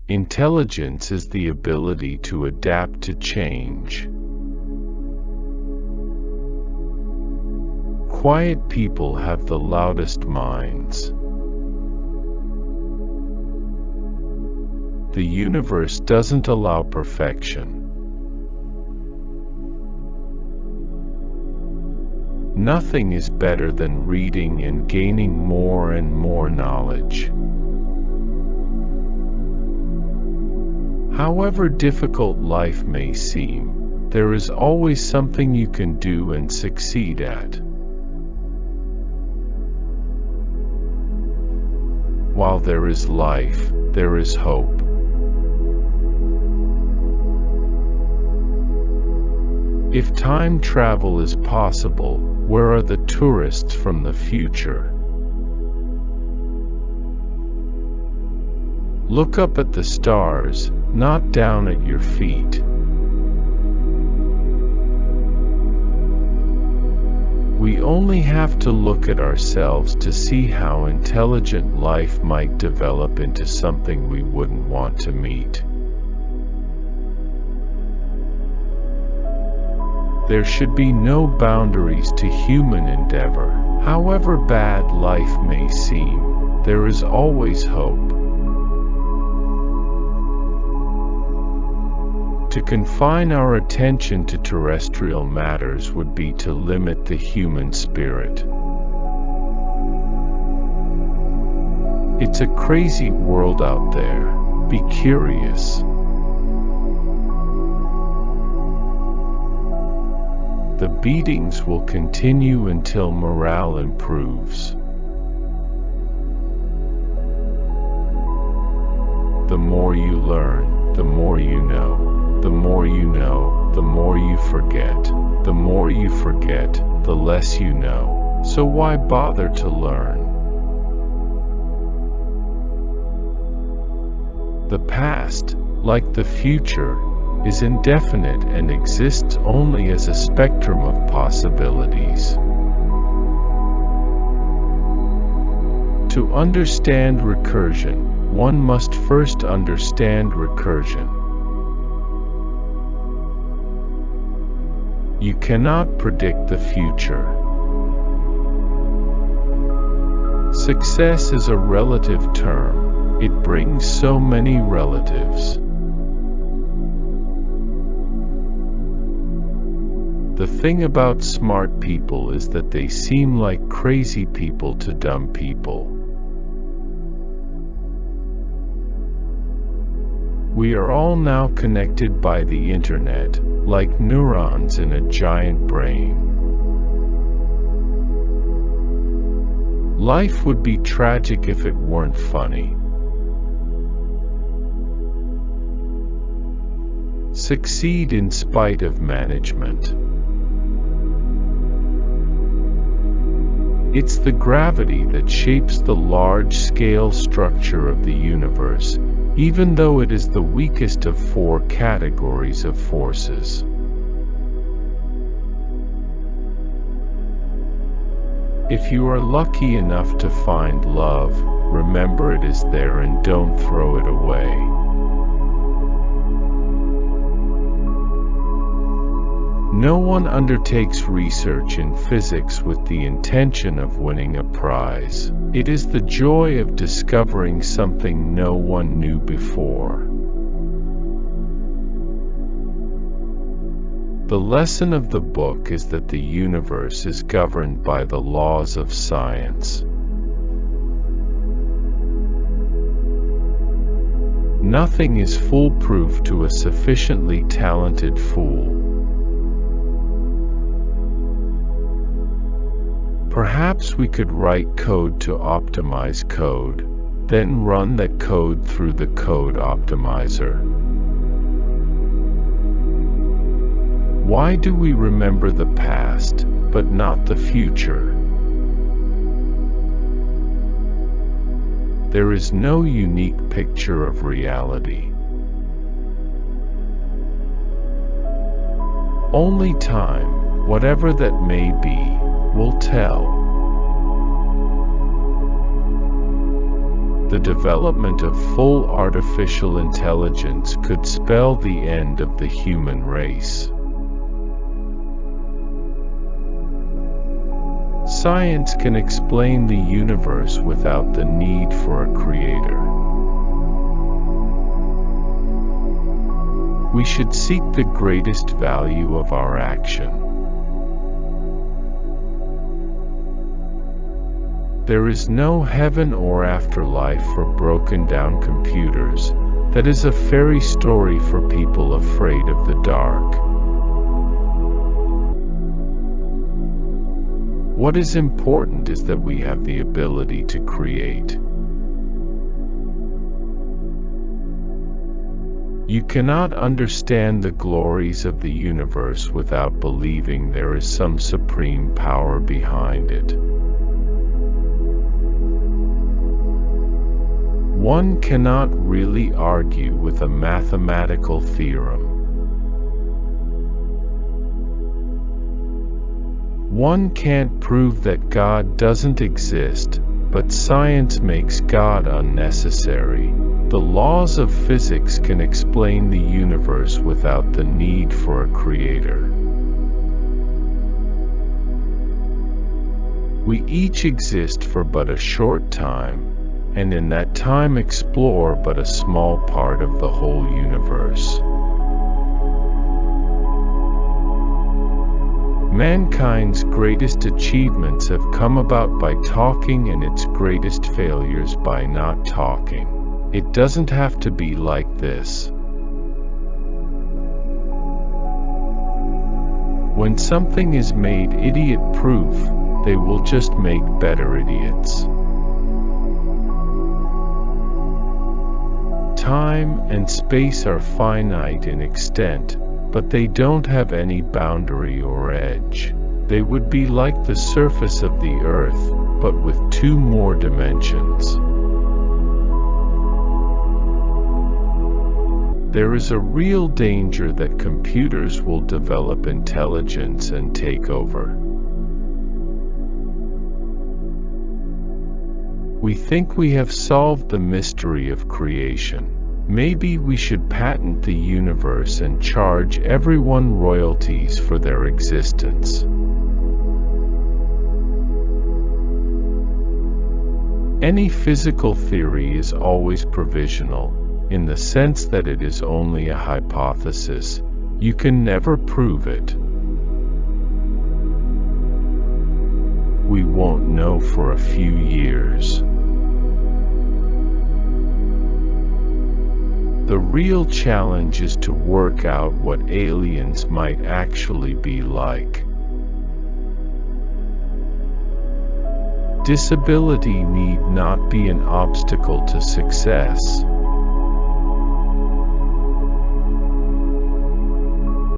Intelligence is the ability to adapt to change. Quiet people have the loudest minds. The universe doesn't allow perfection. Nothing is better than reading and gaining more and more knowledge. However difficult life may seem, there is always something you can do and succeed at. While there is life, there is hope. If time travel is possible, where are the tourists from the future? Look up at the stars, not down at your feet. We only have to look at ourselves to see how intelligent life might develop into something we wouldn't want to meet. There should be no boundaries to human endeavor. However bad life may seem, there is always hope. To confine our attention to terrestrial matters would be to limit the human spirit. It's a crazy world out there. Be curious. The beatings will continue until morale improves. The more you learn, the more you know. The more you know, the more you forget. The more you forget, the less you know. So why bother to learn? The past, like the future, is indefinite and exists only as a spectrum of possibilities. To understand recursion, one must first understand recursion. You cannot predict the future. Success is a relative term. It brings so many relatives. The thing about smart people is that they seem like crazy people to dumb people. We are all now connected by the internet, like neurons in a giant brain. Life would be tragic if it weren't funny. Succeed in spite of management. It's the gravity that shapes the large-scale structure of the universe, even though it is the weakest of 4 categories of forces. If you are lucky enough to find love, remember it is there and don't throw it away. No one undertakes research in physics with the intention of winning a prize. It is the joy of discovering something no one knew before. The lesson of the book is that the universe is governed by the laws of science. Nothing is foolproof to a sufficiently talented fool. Perhaps we could write code to optimize code, then run that code through the code optimizer. Why do we remember the past, but not the future? There is no unique picture of reality. Only time, whatever that may be, will tell. The development of full artificial intelligence could spell the end of the human race. Science can explain the universe without the need for a creator. We should seek the greatest value of our action. There is no heaven or afterlife for broken-down computers. That is a fairy story for people afraid of the dark. What is important is that we have the ability to create. You cannot understand the glories of the universe without believing there is some supreme power behind it. One cannot really argue with a mathematical theorem. One can't prove that God doesn't exist, but science makes God unnecessary. The laws of physics can explain the universe without the need for a creator. We each exist for but a short time, and in that time explore but a small part of the whole universe. Mankind's greatest achievements have come about by talking, and its greatest failures by not talking. It doesn't have to be like this. When something is made idiot-proof, they will just make better idiots. Time and space are finite in extent, but they don't have any boundary or edge. They would be like the surface of the earth, but with 2 more dimensions. There is a real danger that computers will develop intelligence and take over. We think we have solved the mystery of creation. Maybe we should patent the universe and charge everyone royalties for their existence. Any physical theory is always provisional, in the sense that it is only a hypothesis. You can never prove it. We won't know for a few years. The real challenge is to work out what aliens might actually be like. Disability need not be an obstacle to success.